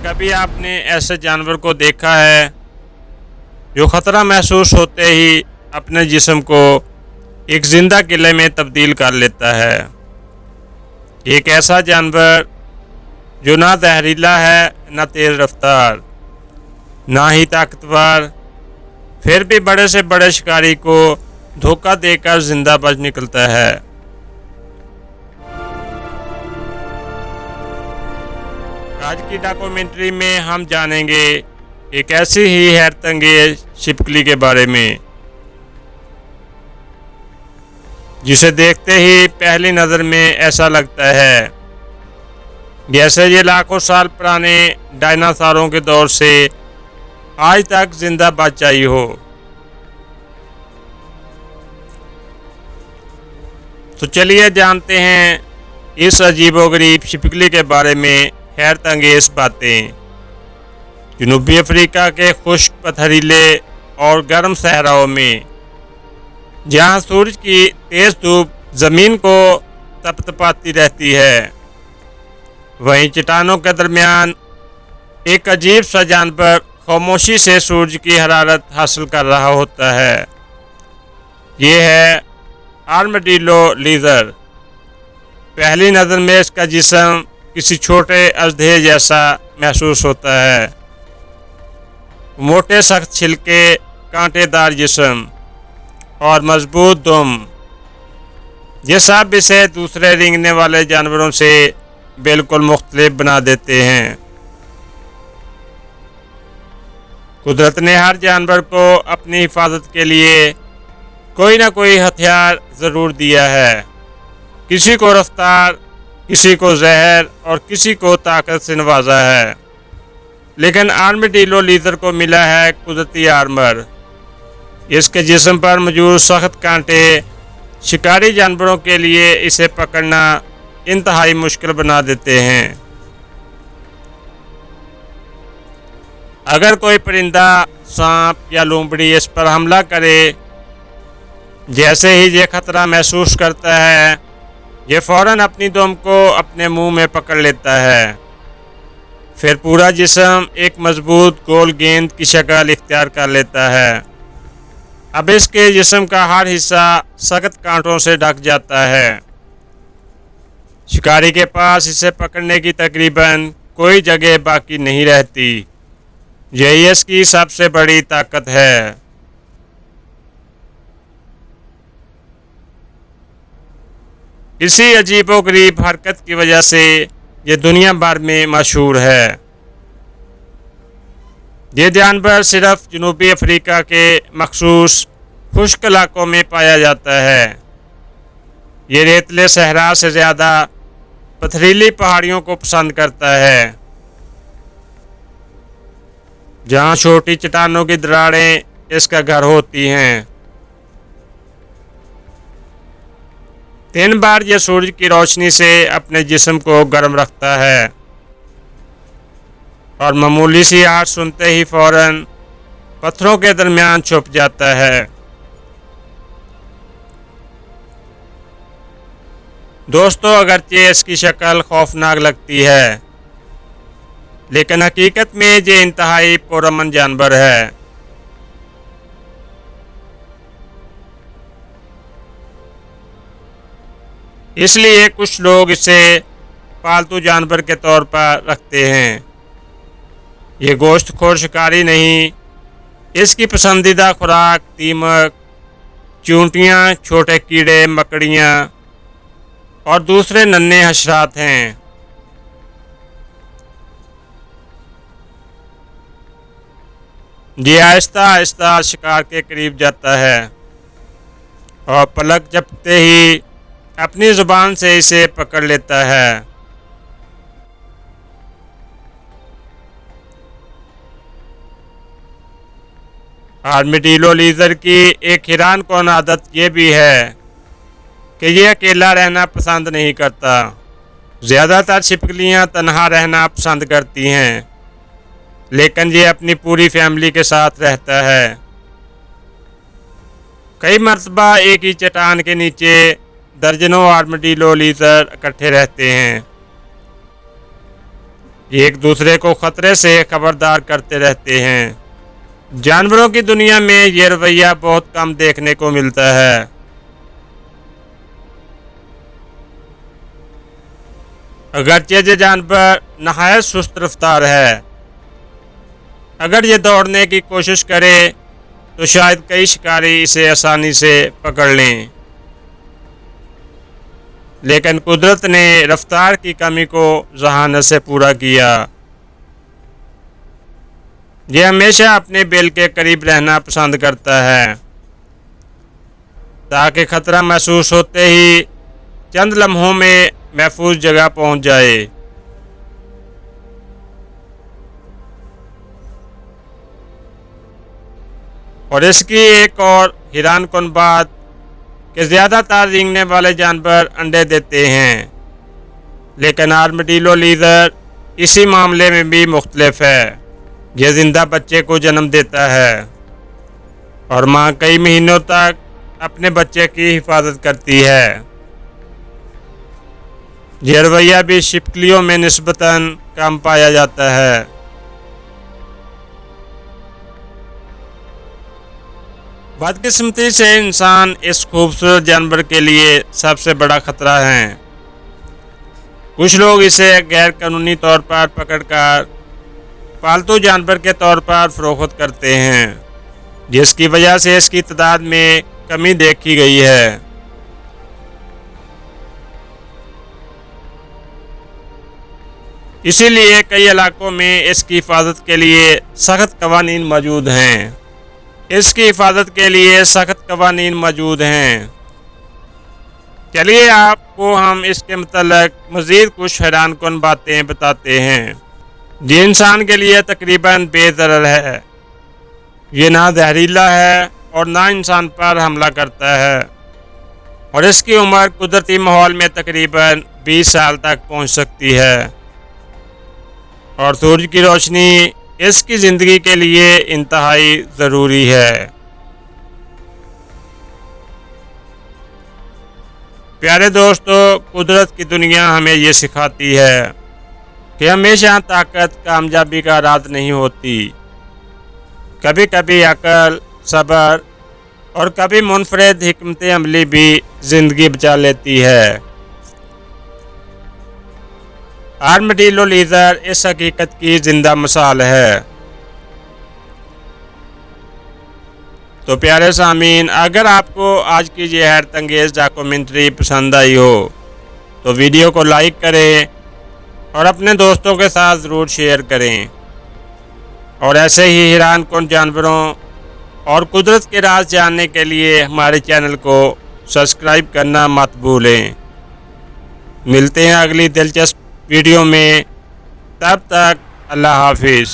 कभी आपने ऐसे जानवर को देखा है जो खतरा महसूस होते ही अपने जिस्म को एक जिंदा किले में तब्दील कर लेता है। एक ऐसा जानवर जो ना जहरीला है, ना तेज रफ्तार, ना ही ताकतवर, फिर भी बड़े से बड़े शिकारी को धोखा देकर जिंदा बच निकलता है। आज की डॉक्यूमेंट्री में हम जानेंगे एक ऐसी ही हैरतअंगेज छिपकली के बारे में जिसे देखते ही पहली नज़र में ऐसा लगता है जैसे ये लाखों साल पुराने डायनासोरों के दौर से आज तक जिंदा बच आई हो। तो चलिए जानते हैं इस अजीबोगरीब छिपकली के बारे में हैरतअंगेज बातें। जनूबी अफ्रीका के खुश्क, पथरीले और गर्म सहराओं में जहां सूरज की तेज धूप जमीन को तपतपाती रहती है, वहीं चट्टानों के दरमियान एक अजीब सा जानवर खामोशी से सूरज की हरारत हासिल कर रहा होता है। ये है आर्मडिलो लीजर। पहली नज़र में इसका जिस्म किसी छोटे अजदहे जैसा महसूस होता है। मोटे सख्त छिलके, कांटेदार जिस्म और मजबूत दुम, ये सब इसे दूसरे रेंगने वाले जानवरों से बिल्कुल मुख्तलिफ बना देते हैं। कुदरत ने हर जानवर को अपनी हिफाजत के लिए कोई ना कोई हथियार ज़रूर दिया है। किसी को रफ्तार, किसी को जहर और किसी को ताकत से नवाजा है, लेकिन आर्मडिलो लीजर को मिला है कुदरती आर्मर। इसके जिस्म पर मौजूद सख्त कांटे शिकारी जानवरों के लिए इसे पकड़ना इंतहाई मुश्किल बना देते हैं। अगर कोई परिंदा, सांप या लोमड़ी इस पर हमला करे, जैसे ही ये खतरा महसूस करता है, ये फौरन अपनी दुम को अपने मुंह में पकड़ लेता है। फिर पूरा जिस्म एक मजबूत गोल गेंद की शक्ल इख्तियार कर लेता है। अब इसके जिस्म का हर हिस्सा सख्त कांटों से ढक जाता है। शिकारी के पास इसे पकड़ने की तकरीबन कोई जगह बाकी नहीं रहती। यही इसकी सबसे बड़ी ताकत है। इसी अजीबोगरीब हरकत की वजह से ये दुनिया भर में मशहूर है। ये जानवर सिर्फ जनूबी अफ्रीका के मखसूस खुश्क इलाकों में पाया जाता है। ये रेतले सहरा से ज़्यादा पथरीली पहाड़ियों को पसंद करता है, जहाँ छोटी चट्टानों की दरारें इसका घर होती हैं। दिन भर यह सूरज की रोशनी से अपने जिस्म को गर्म रखता है और मामूली सी आवाज़ सुनते ही फौरन पत्थरों के दरमियान छुप जाता है। दोस्तों, अगरचे इसकी शक्ल खौफनाक लगती है, लेकिन हकीकत में ये इंतहाई पुरअमन जानवर है। इसलिए कुछ लोग इसे पालतू जानवर के तौर पर रखते हैं। ये गोश्तखोर शिकारी नहीं, इसकी पसंदीदा खुराक दीमक, चूंटियाँ, छोटे कीड़े मकड़ियाँ और दूसरे नन्हे हशरात हैं। ये आहिस्ता आहिस्ता शिकार के करीब जाता है और पलक झपकते ही अपनी जुबान से इसे पकड़ लेता है। आर्मडिलो लीजर की एक हैरानकुन आदत ये भी है कि ये अकेला रहना पसंद नहीं करता। ज़्यादातर छिपकलियाँ तन्हा रहना पसंद करती हैं, लेकिन ये अपनी पूरी फैमिली के साथ रहता है। कई मरतबा एक ही चट्टान के नीचे दर्जनों आर्मडिलो लीजर इकट्ठे रहते हैं। ये एक दूसरे को खतरे से खबरदार करते रहते हैं। जानवरों की दुनिया में ये रवैया बहुत कम देखने को मिलता है। अगरचे ये जानवर नहायत सुस्त रफ्तार है, अगर ये दौड़ने की कोशिश करे तो शायद कई शिकारी इसे आसानी से पकड़ लें, लेकिन कुदरत ने रफ्तार की कमी को जहानत से पूरा किया। यह हमेशा अपने बेल के करीब रहना पसंद करता है, ताकि खतरा महसूस होते ही चंद लम्हों में महफूज जगह पहुंच जाए। और इसकी एक और हैरानकुन बात कि ज़्यादातर रेंगने वाले जानवर अंडे देते हैं, लेकिन आर्madillo लीजर इसी मामले में भी मुख्तलिफ है। यह जिंदा बच्चे को जन्म देता है और माँ कई महीनों तक अपने बच्चे की हिफाजत करती है। यह रवैया भी छिपकलियों में निस्बतन कम पाया जाता है। बदकिस्मती से इंसान इस खूबसूरत जानवर के लिए सबसे बड़ा खतरा है। कुछ लोग इसे गैर कानूनी तौर पर पकड़कर पालतू जानवर के तौर पर फरोख्त करते हैं, जिसकी वजह से इसकी तादाद में कमी देखी गई है। इसीलिए कई इलाकों में इसकी हिफाजत के लिए सख्त कवानीन मौजूद हैं। चलिए आपको हम इसके मतलब मज़ीद कुछ हैरानकुन बातें बताते हैं, जो इंसान के लिए तकरीबन बेदरर है। ये ना जहरीला है और ना इंसान पर हमला करता है, और इसकी उम्र कुदरती माहौल में तकरीबन 20 साल तक पहुंच सकती है। और सूरज की रोशनी इसकी ज़िंदगी के लिए इंतहाई ज़रूरी है। प्यारे दोस्तों, कुदरत की दुनिया हमें ये सिखाती है कि हमेशा ताकत कामयाबी का राज नहीं होती। कभी कभी अकल, सब्र और कभी मुनफरिद हिकमत अमली भी ज़िंदगी बचा लेती है। आर्madillo लीजर इस हकीकत की जिंदा मिसाल है। तो प्यारे सामीन, अगर आपको आज की ये हैरत अंगेज़ डॉक्यूमेंट्री पसंद आई हो तो वीडियो को लाइक करें और अपने दोस्तों के साथ ज़रूर शेयर करें। और ऐसे ही हैरानकुन जानवरों और कुदरत के राज जानने के लिए हमारे चैनल को सब्सक्राइब करना मत भूलें। मिलते हैं अगली दिलचस्प वीडियो में, तब तक अल्लाह हाफिज़।